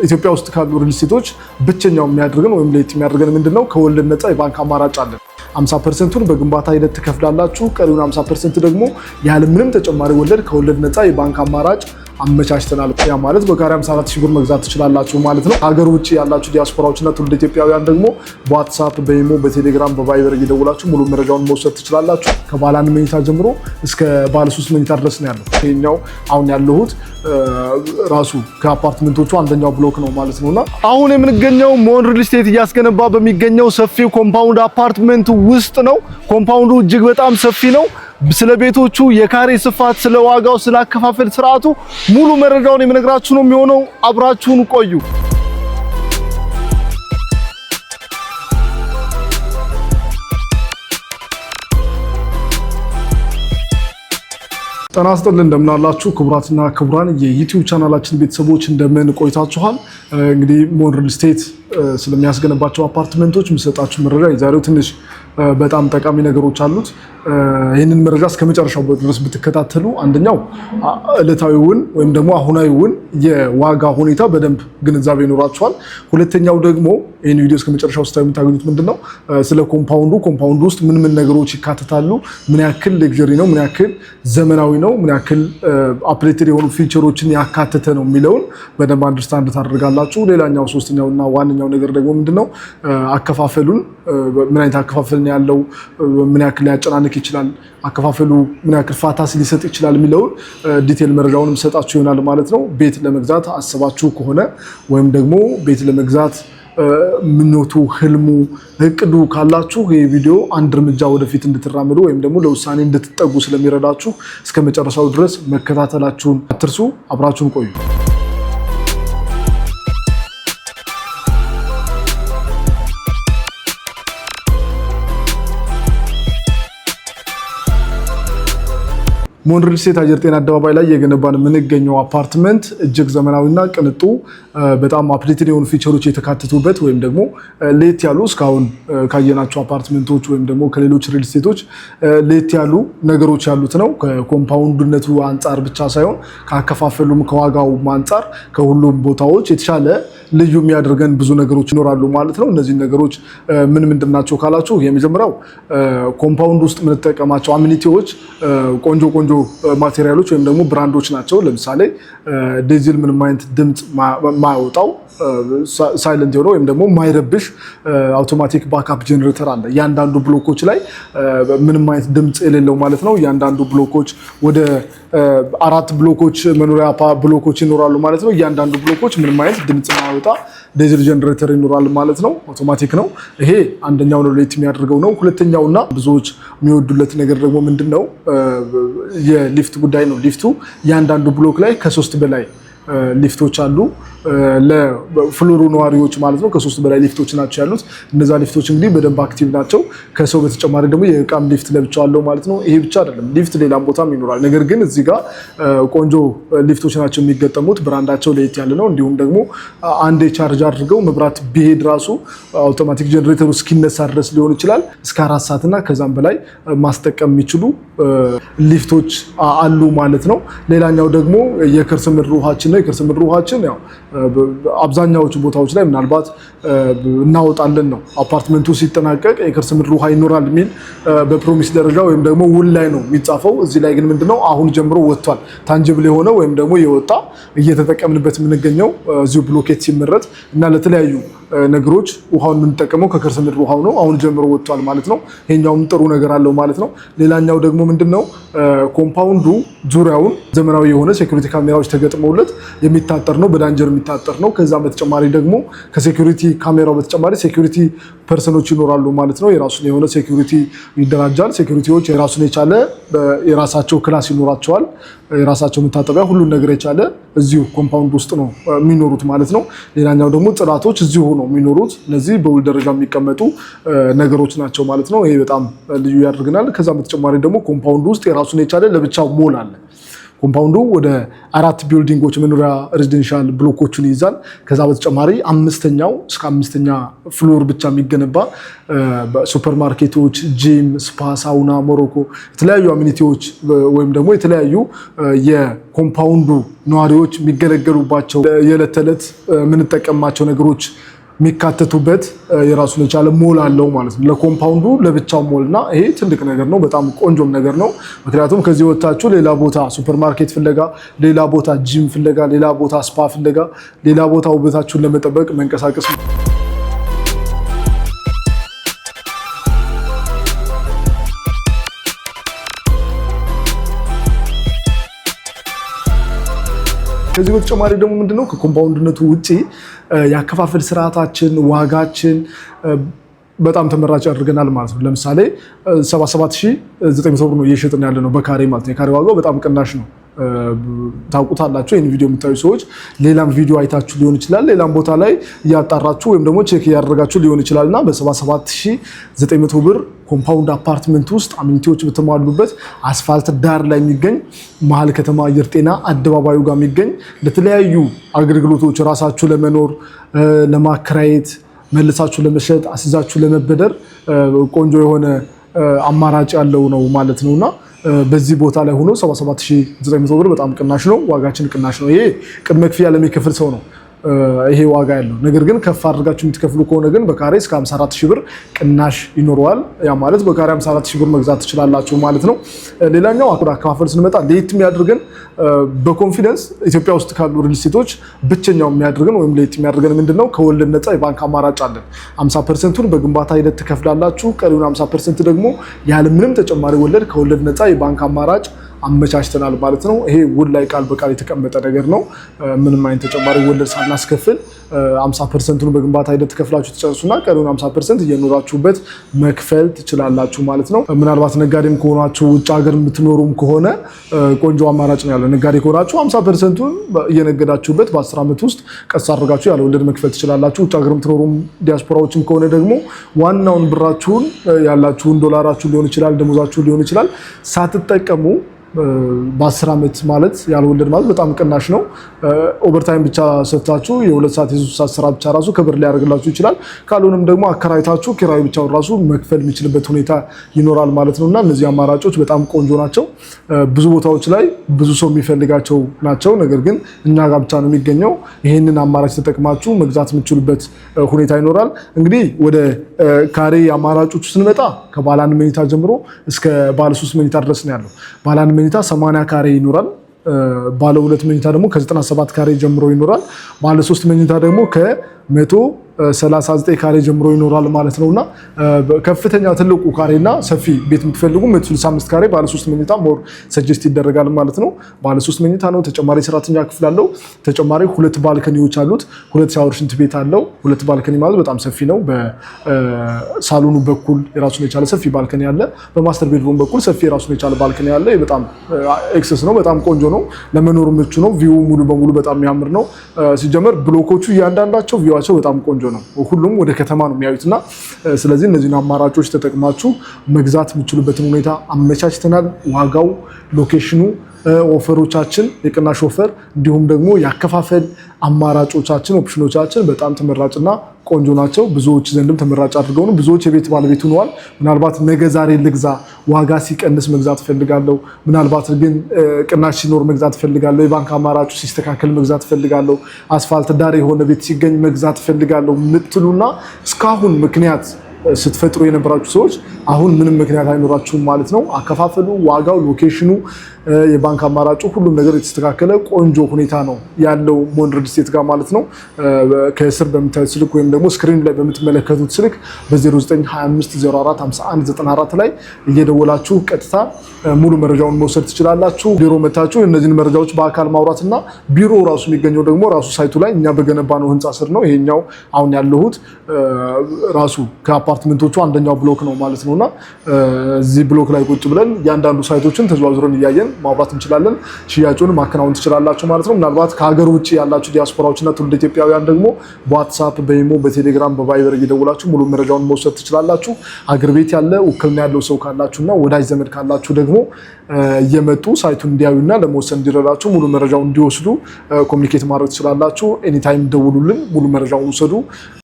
ኢትዮጵያ ውስጥ ካሉ ሪል ስቴቶች ብቸኛው የሚያደርገን ወይም ለየት የሚያደርገን ምንድነው? ከወለድ ነፃ የባንክ አማራጭ አለን። 50%ን በግንባታ ሂደት ትከፍላላችሁ። ቀሪውን 50% ደግሞ ያለምንም ተጨማሪ ወለድ ከወለድ ነፃ የባንክ አማራጭ አመቻችተናል። ያ ማለት በካሬ 54,000 ብር መግዛት ትችላላችሁ ማለት ነው። ሀገር ውጭ ያላችሁ ዲያስፖራዎችና ትውልደ ኢትዮጵያውያን ደግሞ በዋትስአፕ፣ በኢሞ፣ በቴሌግራም፣ በቫይበር እየደውላችሁ ሙሉ መረጃውን መውሰድ ትችላላችሁ። ከባለ 1 መኝታ ጀምሮ እስከ ባለ 3 መኝታ ድረስ ነው ያለው። ይሄኛው አሁን ያለሁት ራሱ ከአፓርትመንቶቹ አንደኛው ብሎክ ነው ማለት ነውና አሁን የምንገኘው ሞን ሪል ስቴት እያስገነባ በሚገኘው ሰፊው ኮምፓውንድ አፓርትመንት ውስጥ ነው። ኮምፓውንዱ እጅግ በጣም ሰፊ ነው። ስለ ቤቶቹ የካሬ ስፋት፣ ስለ ዋጋው፣ ስለ አከፋፈል ስርዓቱ ሙሉ መረጃውን የምነግራችሁ ነው የሚሆነው። አብራችሁን ቆዩ። ጤና ይስጥልን እንደምን አላችሁ ክቡራትና ክቡራን የዩቲዩብ ቻናላችን ቤተሰቦች እንደምን ቆይታችኋል? እንግዲህ ሞን ሪል ስቴት ስለሚያስገነባቸው አፓርትመንቶች የሚሰጣችሁ መረጃ የዛሬው ትንሽ በጣም ጠቃሚ ነገሮች አሉት። ይህንን መረጃ እስከ መጨረሻው ድረስ ብትከታተሉ አንደኛው ዕለታዊውን ወይም ደግሞ አሁናዊውን የዋጋ ሁኔታ በደንብ ግንዛቤ ይኖራችኋል። ሁለተኛው ደግሞ ይህን ቪዲዮ እስከ መጨረሻው ስታዩ የምታገኙት ምንድነው ስለ ኮምፓውንዱ ውስጥ ምን ምን ነገሮች ይካተታሉ፣ ምን ያክል ሌክዠሪ ነው፣ ምን ያክል ዘመናዊ ነው፣ ምን ያክል አፕዴትድ የሆኑ ፊቸሮችን ያካተተ ነው የሚለውን በደንብ አንደርስታንድ ታደርጋላችሁ። ሌላኛው ሶስተኛውና ዋነኛው ነገር ደግሞ ምንድነው አከፋፈሉን፣ ምን አይነት አከፋፈል ነው ያለው፣ ምን ያክል ያጨናንቅ ይችላል፣ አከፋፈሉ ምን ያክል ፋታስ ሊሰጥ ይችላል የሚለውን ዲቴል መረጃውን ሰጣችሁ ይሆናል ማለት ነው። ቤት ለመግዛት አስባችሁ ከሆነ ወይም ደግሞ ቤት ለመግዛት ምኞቱ፣ ህልሙ፣ እቅዱ ካላችሁ ይሄ ቪዲዮ አንድ እርምጃ ወደፊት እንድትራመዱ ወይም ደግሞ ለውሳኔ እንድትጠጉ ስለሚረዳችሁ እስከ መጨረሻው ድረስ መከታተላችሁን አትርሱ። አብራችሁን ቆዩ። ሞን ሪል ስቴት አየር ጤና አደባባይ ላይ የገነባን የምንገኘው አፓርትመንት እጅግ ዘመናዊና ቅንጡ በጣም አፕዴትድ የሆኑ ፊቸሮች የተካተቱበት ወይም ደግሞ ሌት ያሉ እስካሁን ካየናቸው አፓርትመንቶች ወይም ደግሞ ከሌሎች ሪል ስቴቶች ሌት ያሉ ነገሮች ያሉት ነው። ከኮምፓውንድነቱ አንጻር ብቻ ሳይሆን ከአከፋፈሉም ከዋጋውም አንጻር ከሁሉም ቦታዎች የተሻለ ልዩ የሚያደርገን ብዙ ነገሮች ይኖራሉ ማለት ነው። እነዚህ ነገሮች ምን ምንድን ናቸው ካላችሁ የመጀመሪያው ኮምፓውንድ ውስጥ የምንጠቀማቸው አሚኒቲዎች ቆንጆ ማቴሪያሎች ወይም ደግሞ ብራንዶች ናቸው። ለምሳሌ ዲዚል ምንም አይነት ድምፅ ማያወጣው ሳይለንት የሆነ ወይም ደግሞ ማይረብሽ አውቶማቲክ ባክአፕ ጄኔሬተር አለ እያንዳንዱ ብሎኮች ላይ ምንም አይነት ድምፅ የሌለው ማለት ነው። እያንዳንዱ ብሎኮች ወደ 4 ብሎኮች መኖሪያ ብሎኮች ይኖራሉ ማለት ነው። እያንዳንዱ ብሎኮች ምንም አይነት ድምፅ ማያወጣ ዲዚል ጄኔሬተር ይኖራል ማለት ነው። አውቶማቲክ ነው። ይሄ አንደኛው ነው ሌት የሚያደርገው ነው። ሁለተኛውና ብዙዎች የሚወዱለት ነገር ደግሞ ምንድነው የሊፍት ጉዳይ ነው። ሊፍቱ እያንዳንዱ ብሎክ ላይ ከ3 በላይ ሊፍቶች አሉ። ለፍሎሩ ነዋሪዎች ማለት ነው ከ3 በላይ ሊፍቶች ናቸው ያሉት። እነዛ ሊፍቶች እንግዲህ በደንብ አክቲቭ ናቸው። ከሰው በተጨማሪ ደግሞ የእቃም ሊፍት ለብቻው አለው ማለት ነው። ይሄ ብቻ አይደለም፣ ሊፍት ሌላም ቦታም ይኖራል። ነገር ግን እዚህ ጋር ቆንጆ ሊፍቶች ናቸው የሚገጠሙት። ብራንዳቸው ለየት ያለ ነው። እንዲሁም ደግሞ አንዴ ቻርጅ አድርገው መብራት ቢሄድ ራሱ አውቶማቲክ ጄኔሬተሩ እስኪነሳ ድረስ ሊሆን ይችላል እስከ 4 ሰዓትና ከዛም በላይ ማስጠቀም የሚችሉ ሊፍቶች አሉ ማለት ነው። ሌላኛው ደግሞ የከርሰ ምድር ውሃችን ነው። የከርሰ ምድር ውሃችን ያው አብዛኛዎቹ ቦታዎች ላይ ምናልባት እናወጣለን ነው። አፓርትመንቱ ሲጠናቀቅ የከርሰ ምድር ውሃ ይኖራል የሚል በፕሮሚስ ደረጃ ወይም ደግሞ ውል ላይ ነው የሚጻፈው። እዚህ ላይ ግን ምንድነው አሁን ጀምሮ ወጥቷል። ታንጅብል የሆነ ወይም ደግሞ የወጣ እየተጠቀምንበት የምንገኘው እዚሁ ብሎኬት ሲመረጥ እና ለተለያዩ ነገሮች ውሃውን የምንጠቀመው ከከርሰ ምድር ውሃው ነው። አሁን ጀምሮ ወጥቷል ማለት ነው። ይሄኛውም ጥሩ ነገር አለው ማለት ነው። ሌላኛው ደግሞ ምንድነው ኮምፓውንዱ ዙሪያውን ዘመናዊ የሆነ ሴኩሪቲ ካሜራዎች ተገጥመውለት የሚታጠር ነው፣ በዳንጀር የሚታጠር ነው። ከዛ በተጨማሪ ደግሞ ከሴኩሪቲ ካሜራው በተጨማሪ ሴኩሪቲ ፐርሰኖች ይኖራሉ ማለት ነው። የራሱን የሆነ ሴኩሪቲ ይደራጃል። ሴኩሪቲዎች የራሱን የቻለ የራሳቸው ክላስ ይኖራቸዋል። የራሳቸው መታጠቢያ ሁሉን ነገር የቻለ እዚሁ ኮምፓውንድ ውስጥ ነው የሚኖሩት ማለት ነው። ሌላኛው ደግሞ ጽዳቶች እዚሁ ነው የሚኖሩት። እነዚህ በውል ደረጃ የሚቀመጡ ነገሮች ናቸው ማለት ነው። ይሄ በጣም ልዩ ያደርገናል። ከዛ በተጨማሪ ደግሞ ኮምፓውንድ ውስጥ የራሱን የቻለ ለብቻው ሞል አለ። ኮምፓውንዱ ወደ 4 ቢልዲንጎች መኖሪያ ሬዚደንሻል ብሎኮችን ይይዛል። ከዛ በተጨማሪ 5ኛው እስከ 5ኛ ፍሎር ብቻ የሚገነባ ሱፐርማርኬቶች፣ ጂም፣ ስፓ፣ ሳውና፣ ሞሮኮ የተለያዩ አሚኒቲዎች ወይም ደግሞ የተለያዩ የኮምፓውንዱ ነዋሪዎች የሚገለገሉባቸው የዕለት ተዕለት የምንጠቀማቸው ነገሮች የሚካተቱበት የራሱን የቻለ ሞል አለው ማለት ነው። ለኮምፓውንዱ ለብቻው ሞል እና ይሄ ትልቅ ነገር ነው። በጣም ቆንጆም ነገር ነው። ምክንያቱም ከዚህ ወጣችሁ ሌላ ቦታ ሱፐርማርኬት ፍለጋ፣ ሌላ ቦታ ጂም ፍለጋ፣ ሌላ ቦታ ስፓ ፍለጋ፣ ሌላ ቦታ ውበታችሁን ለመጠበቅ መንቀሳቀስ ነው። ከዚህ በተጨማሪ ደግሞ ምንድነው ከኮምፓውንድነቱ ውጪ ያከፋፈል ስርዓታችን ዋጋችን በጣም ተመራጭ ያደርገናል ማለት ነው። ለምሳሌ 77900 ብር ነው እየሸጥን ያለ ነው በካሬ ማለት ነው። የካሬ ዋጋው በጣም ቅናሽ ነው። ታውቁታላችሁ ይሄን ቪዲዮ የምታዩ ሰዎች ሌላም ቪዲዮ አይታችሁ ሊሆን ይችላል፣ ሌላም ቦታ ላይ እያጣራችሁ ወይም ደግሞ ቼክ እያደረጋችሁ ሊሆን ይችላልና በ77900 ብር ኮምፓውንድ አፓርትመንት ውስጥ አሚኒቲዎች በተሟሉበት አስፋልት ዳር ላይ የሚገኝ መሀል ከተማ አየር ጤና አደባባዩ ጋር የሚገኝ ለተለያዩ አገልግሎቶች ራሳችሁ ለመኖር ለማከራየት መልሳችሁ ለመሸጥ አስይዛችሁ ለመበደር ቆንጆ የሆነ አማራጭ ያለው ነው ማለት ነውና በዚህ ቦታ ላይ ሆኖ 77900 ብር በጣም ቅናሽ ነው። ዋጋችን ቅናሽ ነው። ይሄ ቅድመ ክፍያ ለሚከፍል ሰው ነው ይሄ ዋጋ ያለው። ነገር ግን ከፍ አድርጋችሁ የምትከፍሉ ከሆነ ግን በካሬ እስከ 54000 ብር ቅናሽ ይኖረዋል። ያ ማለት በካሬ 54000 ብር መግዛት ትችላላችሁ ማለት ነው። ሌላኛው አከፋፈል ስንመጣ ለየት የሚያደርገን በኮንፊደንስ ኢትዮጵያ ውስጥ ካሉ ሪል ስቴቶች ብቸኛው የሚያደርገን ወይም ለየት የሚያደርገን ምንድነው ከወለድ ነፃ የባንክ አማራጭ አለን። 50%ን በግንባታ ሂደት ትከፍላላችሁ። ቀሪውን 50% ደግሞ ያለ ምንም ተጨማሪ ወለድ ከወለድ ነፃ የባንክ አማራጭ አመቻችተናል ማለት ነው። ይሄ ውል ላይ ቃል በቃል የተቀመጠ ነገር ነው። ምንም አይነት ተጨማሪ ወለድ ሳናስከፍል 50%ን በግንባታ ሂደት ተከፍላችሁ ትጨርሱና ቀሪውን 50% እየኖራችሁበት መክፈል ትችላላችሁ ማለት ነው። ምናልባት ነጋዴም ከሆናችሁ ውጭ ሀገር የምትኖሩም ከሆነ ቆንጆ አማራጭ ነው ያለው። ነጋዴ ከሆናችሁ 50%ን እየነገዳችሁበት በ10 ዓመት ውስጥ ቀስ አድርጋችሁ ያለ ወለድ መክፈል ትችላላችሁ። ውጭ ሀገር የምትኖሩም ዲያስፖራዎችም ከሆነ ደግሞ ዋናውን ብራችሁን ያላችሁን ዶላራችሁን ሊሆን ይችላል ደሞዛችሁን ሊሆን ይችላል ሳትጠቀሙ በ10 ዓመት ማለት ያልወለድ ማለት በጣም ቅናሽ ነው። ኦቨርታይም ብቻ ሰጥታችሁ የ2 ሰዓት የ3 ሰዓት ስራ ብቻ ራሱ ክብር ሊያደርግላችሁ ይችላል። ካልሆነም ደግሞ አከራይታችሁ ኪራይ ብቻውን ራሱ መክፈል የሚችልበት ሁኔታ ይኖራል ማለት ነውና እነዚህ አማራጮች በጣም ቆንጆ ናቸው። ብዙ ቦታዎች ላይ ብዙ ሰው የሚፈልጋቸው ናቸው። ነገር ግን እኛ ጋር ብቻ ነው የሚገኘው። ይህንን አማራጭ ተጠቅማችሁ መግዛት የምትችሉበት ሁኔታ ይኖራል። እንግዲህ ወደ ካሬ አማራጮቹ ስንመጣ ከባለ 1 መኝታ ጀምሮ እስከ ባለ 3 መኝታ ድረስ ነው ያለው። ባለ 1 መኝታ 80 ካሬ ይኖራል። ባለ 2 መኝታ ደግሞ ከ97 ካሬ ጀምሮ ይኖራል። ባለ 3 መኝታ ደግሞ ከ139 ካሬ ጀምሮ ይኖራል ማለት ነውና ከፍተኛ ትልቁ ካሬና ሰፊ ቤት የምትፈልጉ 165 ካሬ ባለ 3 መኝታ ሞር ሰጀስት ይደረጋል ማለት ነው። ባለ 3 መኝታ ነው። ተጨማሪ ሰራተኛ ክፍል አለው። ተጨማሪ 2 ባልከኒዎች አሉት። 2 ሻወር ሽንት ቤት አለው። 2 ባልከኒ ማለት በጣም ሰፊ ነው። በሳሎኑ በኩል የራሱን የቻለ ሰፊ ባልከኒ አለ። በማስተር ቤድሩም በኩል ሰፊ የራሱን የቻለ ባልከኒ አለ። በጣም ኤክሰስ ነው። በጣም ቆንጆ ነው። ለመኖር ምቹ ነው። ቪው ሙሉ በሙሉ በጣም የሚያምር ነው። ሲጀመር ብሎኮቹ እያንዳንዳቸው ቪዋቸው በጣም ቆንጆ ነው። ሁሉም ወደ ከተማ ነው የሚያዩትና ስለዚህ እነዚህን አማራጮች ተጠቅማችሁ መግዛት የምትችሉበትን ሁኔታ አመቻችተናል። ዋጋው፣ ሎኬሽኑ፣ ኦፈሮቻችን የቅናሽ ኦፈር እንዲሁም ደግሞ ያከፋፈል አማራጮቻችን ኦፕሽኖቻችን በጣም ተመራጭና ቆንጆ ናቸው። ብዙዎች ዘንድም ተመራጭ አድርገው ነው ብዙዎች የቤት ባለቤት ሆነዋል። ምናልባት ነገ ዛሬ ልግዛ፣ ዋጋ ሲቀንስ መግዛት ፈልጋለሁ፣ ምናልባት ግን ቅናሽ ሲኖር መግዛት ፈልጋለሁ፣ የባንክ አማራጩ ሲስተካከል መግዛት ፈልጋለሁ፣ አስፋልት ዳር የሆነ ቤት ሲገኝ መግዛት ፈልጋለሁ ምትሉና እስካሁን ምክንያት ስትፈጥሩ የነበራችሁ ሰዎች አሁን ምንም ምክንያት አይኖራችሁም ማለት ነው። አከፋፈሉ፣ ዋጋው፣ ሎኬሽኑ፣ የባንክ አማራጩ ሁሉም ነገር የተስተካከለ ቆንጆ ሁኔታ ነው ያለው ሞን ሪል ስቴት ጋር ማለት ነው። ከስር በምታዩት ስልክ ወይም ደግሞ ስክሪን ላይ በምትመለከቱት ስልክ በ0925045194 ላይ እየደወላችሁ ቀጥታ ሙሉ መረጃውን መውሰድ ትችላላችሁ። ቢሮ መታችሁ እነዚህን መረጃዎች በአካል ማውራትና ቢሮ ራሱ የሚገኘው ደግሞ ራሱ ሳይቱ ላይ እኛ በገነባነው ህንፃ ስር ነው። ይሄኛው አሁን ያለሁት ራሱ ከአፓርትመንቶቹ አንደኛው ብሎክ ነው ማለት ነውና እዚህ ብሎክ ላይ ቁጭ ብለን እያንዳንዱ ሳይቶችን ተዘዋውረን እያየን ማውራት እንችላለን። ሽያጩን ማከናወን ትችላላችሁ ማለት ነው። ምናልባት ከሀገር ውጭ ያላችሁ ዲያስፖራዎችና ትውልደ ኢትዮጵያውያን ደግሞ በዋትስአፕ፣ በኢሞ፣ በቴሌግራም፣ በቫይበር እየደውላችሁ ሙሉ መረጃውን መውሰድ ትችላላችሁ። ሀገር ቤት ያለ ውክልና ያለው ሰው ካላችሁና ወዳጅ ዘመድ ካላችሁ ደግሞ እየመጡ ሳይቱን እንዲያዩና ለመወሰን እንዲረዳችሁ ሙሉ መረጃውን እንዲወስዱ ኮሚኒኬት ማድረግ ትችላላችሁ። ኤኒታይም ደውሉልን፣ ሙሉ መረጃውን ውሰዱ።